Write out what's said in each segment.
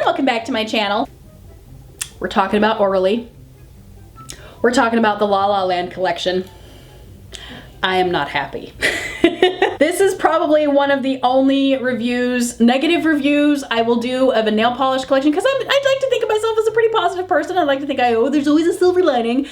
welcome back to my channel. We're talking about Orly. We're talking about the La La Land collection. I am not happy. This is probably one of the only reviews, negative reviews I will do of a nail polish collection, because I'd like to think of myself as a pretty positive person. I like to think there's always a silver lining.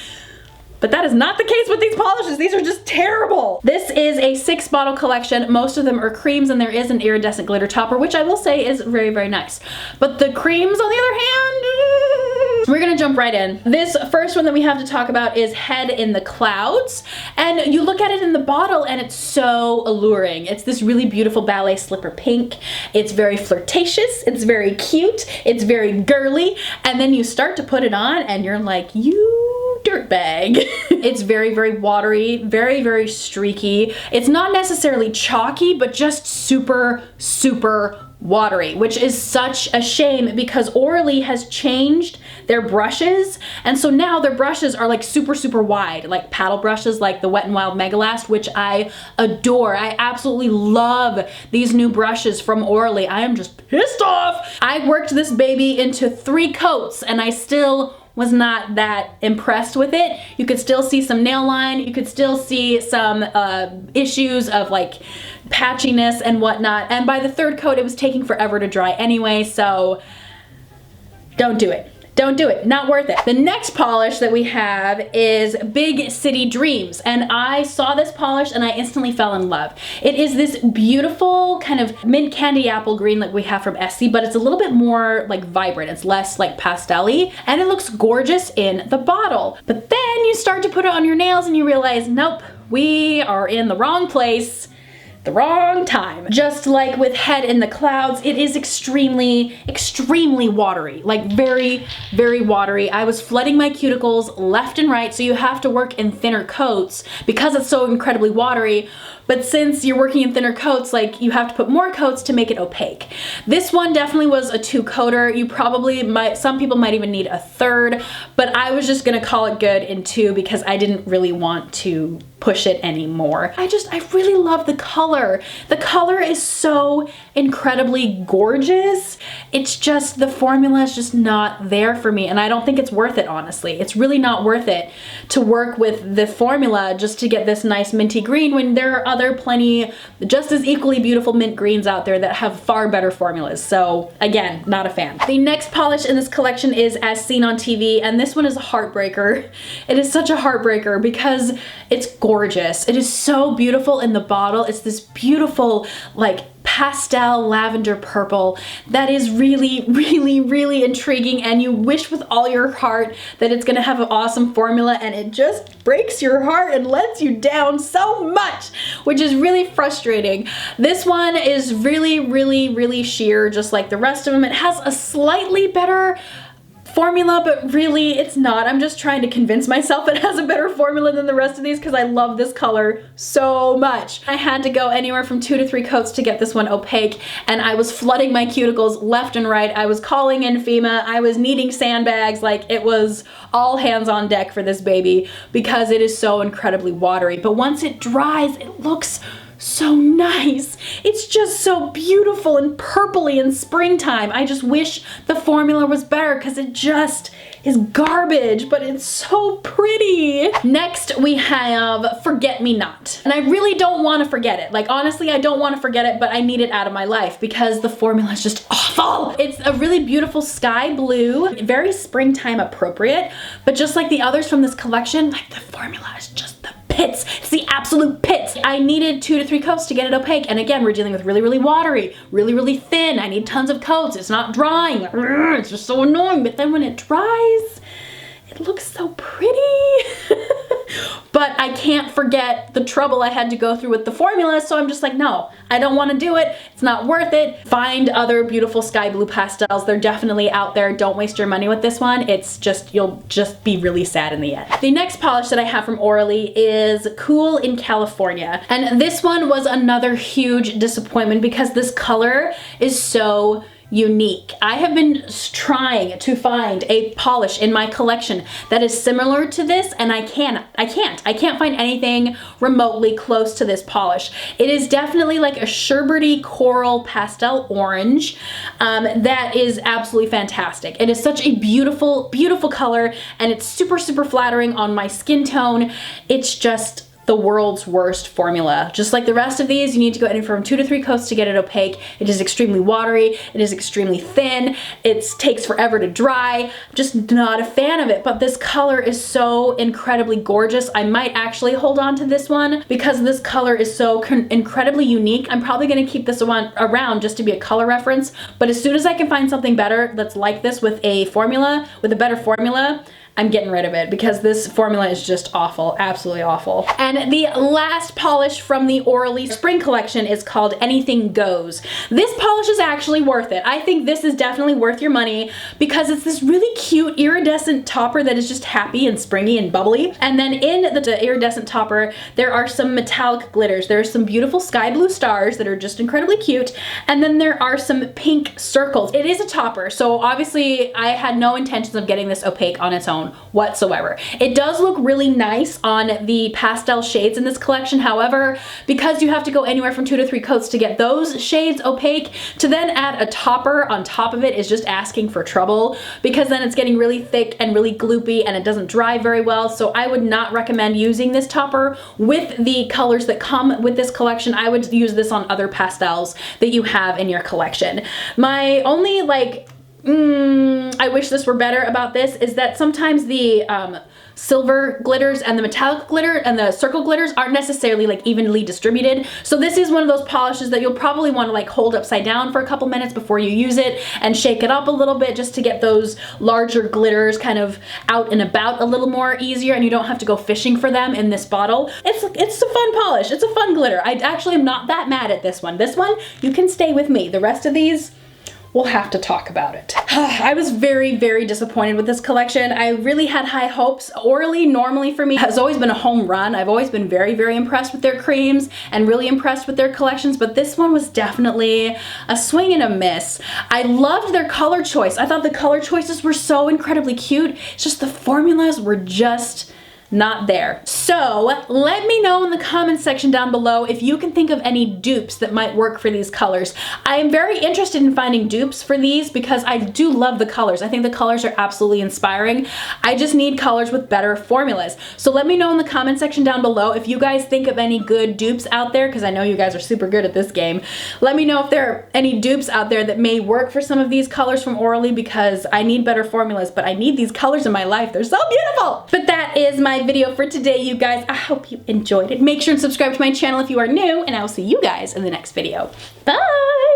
But that is not the case with these polishes. These are just terrible. This is a 6-bottle collection. Most of them are creams, and there is an iridescent glitter topper, which I will say is very, very nice. But the creams, on the other hand, we're gonna jump right in. This first one that we have to talk about is Head in the Clouds. And you look at it in the bottle and it's so alluring. It's this really beautiful ballet slipper pink. It's very flirtatious. It's very cute. It's very girly. And then you start to put it on and you're like, you dirtbag. It's very, very watery, very, very streaky. It's not necessarily chalky, but just super, super watery, which is such a shame because Orly has changed their brushes, and so now their brushes are like super, super wide, like paddle brushes like the Wet n Wild Mega Last, which I adore. I absolutely love these new brushes from Orly. I am just pissed off. I worked this baby into 3 coats and I still was not that impressed with it. You could still see some nail line. You could still see some issues of like patchiness and whatnot. And by the 3rd coat, it was taking forever to dry anyway, so don't do it. Don't do it, not worth it. The next polish that we have is Big City Dreams, and I saw this polish and I instantly fell in love. It is this beautiful kind of mint candy apple green like we have from Essie, but it's a little bit more like vibrant. It's less like pastel-y, and it looks gorgeous in the bottle. But then you start to put it on your nails and you realize, nope, we are in the wrong place, the wrong time. Just like with Head in the Clouds, it is extremely, extremely watery. Like very, very watery. I was flooding my cuticles left and right, so you have to work in thinner coats because it's so incredibly watery. But since you're working in thinner coats, like you have to put more coats to make it opaque. This one definitely was a 2-coater. You probably might, some people might even need a 3rd, but I was just gonna call it good in 2 because I didn't really want to push it anymore. I really love the color. The color is so incredibly gorgeous. It's just, the formula is just not there for me, and I don't think it's worth it, honestly. It's really not worth it to work with the formula just to get this nice minty green when there are other plenty just as equally beautiful mint greens out there that have far better formulas. So again, not a fan. The next polish in this collection is As Seen on TV, and this one is a heartbreaker. It is such a heartbreaker because it's gorgeous. It is so beautiful in the bottle. It's this beautiful like pastel lavender purple that is really, really, really intriguing, and you wish with all your heart that it's gonna have an awesome formula, and it just breaks your heart and lets you down so much, which is really frustrating. This one is really, really, really sheer, just like the rest of them. It has a slightly better formula, but really it's not. I'm just trying to convince myself it has a better formula than the rest of these because I love this color so much. I had to go anywhere from 2 to 3 coats to get this one opaque, and I was flooding my cuticles left and right. I was calling in FEMA. I was needing sandbags. Like, it was all hands on deck for this baby because it is so incredibly watery. But once it dries, it looks so nice. It's just so beautiful and purpley in springtime. I just wish the formula was better because it just is garbage, but it's so pretty. Next we have Forget Me Not. And I really don't want to forget it. Like, honestly, I don't want to forget it, but I need it out of my life because the formula is just awful. It's a really beautiful sky blue, very springtime appropriate, but just like the others from this collection, like the formula is just the pits. It's the absolute pits. I needed 2 to 3 coats to get it opaque, and again, we're dealing with really, really watery, really, really thin. I need tons of coats. It's not drying. It's just so annoying. But then when it dries, it looks so pretty. But I can't forget the trouble I had to go through with the formula, so I'm just like, no, I don't want to do it. It's not worth it. Find other beautiful sky blue pastels. They're definitely out there. Don't waste your money with this one. It's just, you'll just be really sad in the end. The next polish that I have from Orly is Cool in California. And this one was another huge disappointment because this color is so unique. I have been trying to find a polish in my collection that is similar to this, and I can't find anything remotely close to this polish. It is definitely like a sherbety coral pastel orange that is absolutely fantastic. It is such a beautiful, beautiful color, and it's super, super flattering on my skin tone. It's just the world's worst formula. Just like the rest of these, you need to go in from 2 to 3 coats to get it opaque. It is extremely watery. It is extremely thin. It takes forever to dry. I'm just not a fan of it, but this color is so incredibly gorgeous. I might actually hold on to this one because this color is so incredibly unique. I'm probably gonna keep this one around just to be a color reference, but as soon as I can find something better that's like this with a formula, with a better formula, I'm getting rid of it because this formula is just awful, absolutely awful. And the last polish from the Orly spring collection is called Anything Goes. This polish is actually worth it. I think this is definitely worth your money because it's this really cute iridescent topper that is just happy and springy and bubbly. And then in the iridescent topper, there are some metallic glitters. There are some beautiful sky blue stars that are just incredibly cute. And then there are some pink circles. It is a topper, so obviously I had no intentions of getting this opaque on its own whatsoever. It does look really nice on the pastel shades in this collection. However, because you have to go anywhere from 2 to 3 coats to get those shades opaque, to then add a topper on top of it is just asking for trouble, because then it's getting really thick and really gloopy and it doesn't dry very well. So I would not recommend using this topper with the colors that come with this collection. I would use this on other pastels that you have in your collection. My only I wish this were better about this is that sometimes the silver glitters and the metallic glitter and the circle glitters aren't necessarily like evenly distributed. So this is one of those polishes that you'll probably want to like hold upside down for a couple minutes before you use it and shake it up a little bit just to get those larger glitters kind of out and about a little more easier, and you don't have to go fishing for them in this bottle. It's a fun polish. It's a fun glitter. I actually am not that mad at this one. This one, you can stay with me. The rest of these, we'll have to talk about it. I was very, very disappointed with this collection. I really had high hopes. Orly normally for me has always been a home run. I've always been very, very impressed with their creams and really impressed with their collections, but this one was definitely a swing and a miss. I loved their color choice. I thought the color choices were so incredibly cute. It's just the formulas were just not there. So let me know in the comments section down below if you can think of any dupes that might work for these colors. I am very interested in finding dupes for these because I do love the colors. I think the colors are absolutely inspiring. I just need colors with better formulas. So let me know in the comment section down below if you guys think of any good dupes out there, because I know you guys are super good at this game. Let me know if there are any dupes out there that may work for some of these colors from Orly, because I need better formulas, but I need these colors in my life. They're so beautiful. But that is my video for today, you guys. I hope you enjoyed it. Make sure and subscribe to my channel if you are new, and I will see you guys in the next video. Bye!